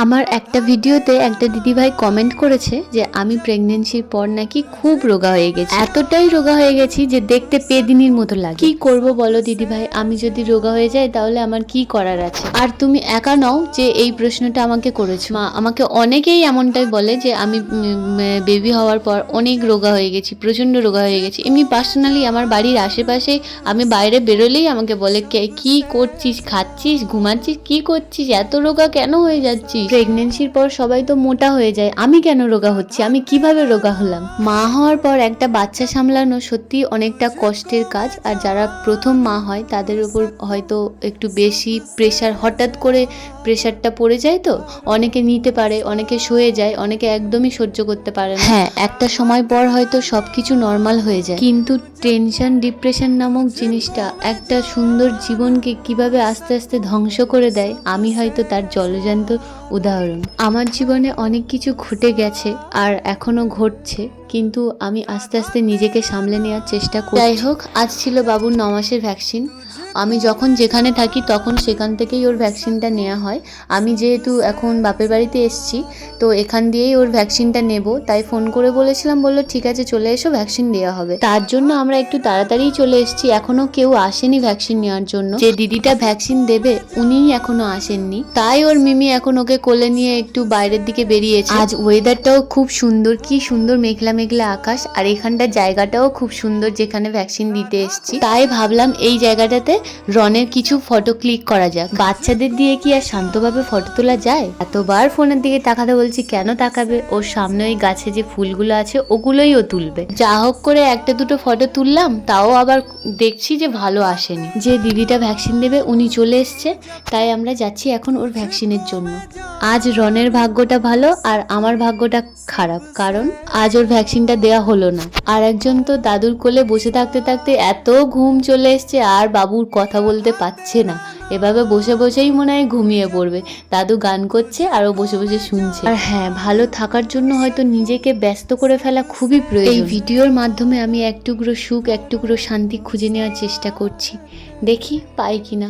আমার একটা ভিডিওতে একটা দিদিভাই কমেন্ট করেছে যে আমি প্রেগনেন্সির পর নাকি খুব রোগা হয়ে গেছি, এতটাই রোগা হয়ে গেছি যে দেখতে পেদিনির মতো লাগে। কি করব বলো দিদিভাই, আমি যদি রোগা হয়ে যাই তাহলে আমার কি করার আছে? আর তুমি একা নও যে এই প্রশ্নটা আমাকে করেছো, মা আমাকে অনেকেই এমনটাই বলে যে আমি বেবি হওয়ার পর অনেক রোগা হয়ে গেছি, প্রচন্ড রোগা হয়ে গেছি। এমনি পার্সোনালি আমার বাড়ির আশেপাশে আমি বাইরে বেরোলেই আমাকে বলে কি করছিস, খাচ্ছিস, ঘুমাচ্ছিস, কি করছিস, এত রোগা কেন হয়ে যাচ্ছিস? প্রেগনেন্সির পর সবাই তো মোটা হয়ে যায়, আমি কেন রোগা হচ্ছি, আমি কিভাবে রোগা হলাম? মা হওয়ার পর একটা বাচ্চা সামলানো সত্যি অনেকটা কষ্টের কাজ। আর যারা প্রথম মা হয় তাদের উপর হয়তো একটু বেশি প্রেশার, হঠাৎ করে প্রেশারটা পড়ে যায়, তো অনেকে নিতে পারে, অনেকে সয়ে যায়, অনেকে একদমই সহ্য করতে পারে না। হ্যাঁ, একটা সময় পর হয়তো সবকিছু নর্মাল হয়ে যায়, কিন্তু টেনশন, ডিপ্রেশন নামক জিনিসটা একটা সুন্দর জীবনকে কিভাবে আস্তে আস্তে ধ্বংস করে দেয়, আমি হয়তো তার জলজান্ত উদাহরণ। আমার জীবনে অনেক কিছু ঘটে গেছে আর এখনো ঘটছে, কিন্তু আমি আস্তে আস্তে নিজেকে সামলে নেওয়ার চেষ্টা করি। যাই হোক, আজ ছিল বাবুর 9 মাসের ভ্যাকসিন। আমি যখন যেখানে থাকি তখন সেখান থেকেই ওর ভ্যাকসিনটা নেওয়া হয়। আমি যেহেতু এখন বাপের বাড়িতে এসেছি, তো এখান দিয়েই ওর ভ্যাকসিনটা নেব, তাই ফোন করে বলেছিলাম, বললো ঠিক আছে চলে এসো, ভ্যাকসিন দেওয়া হবে। তার জন্য আমরা একটু তাড়াতাড়িই চলে এসেছি। এখনো কেউ আসেনি ভ্যাকসিন নেওয়ার জন্য। যে দিদিটা ভ্যাকসিন দেবে উনিই এখনো আসেননি, তাই ওর মিমি এখন ওকে কোলে নিয়ে একটু বাইরের দিকে বেরিয়েছে। আজ ওয়েদারটাও খুব সুন্দর, কি সুন্দর মেঘলা মেঘলা আকাশ, আর এখানটার জায়গাটাও খুব সুন্দর যেখানে ভ্যাকসিন দিতে এসেছি। তাই ভাবলাম এই জায়গাটাতে রনের কিছু ফটো ক্লিক করা যাক। বাচ্চাদের দিয়ে কি আর শান্তভাবে ফটো তোলা যায়? এতবার ফোনের দিকে তাকাতে বলছি, কেন তাকাবে? ওর সামনে ওই গাছে যে ফুলগুলো আছে ওগুলোই ও তুলবে। যা হোক করে একটা দুটো ফটো তুললাম, তাও আবার দেখছি যে ভালো আসেনি। যে দিদিটা ভ্যাকসিন দেবে উনি চলে এসছে, তাই আমরা যাচ্ছি এখন ওর ভ্যাকসিনের জন্য। আজ রনের ভাগ্যটা ভালো আর আমার ভাগ্যটা খারাপ, কারণ আজ ওর ভ্যাকসিনটা দেয়া হলো না। আর একজন তো দাদুর কোলে বসে থাকতে থাকতে এত ঘুম চলে এসছে আর বাবুর কথা বলতে পারছে না, এভাবে বসে বসেই মনে হয় ঘুমিয়ে পড়বে। দাদু গান করছে আর ও বসে বসে শুনছে। আর হ্যাঁ, ভালো থাকার জন্য হয়তো নিজেকে ব্যস্ত করে ফেলা খুবই প্রয়োজন। এই ভিডিওর মাধ্যমে আমি এক টুকরো সুখ, এক টুকরো শান্তি খুঁজে নেওয়ার চেষ্টা করছি, দেখি পাই কিনা।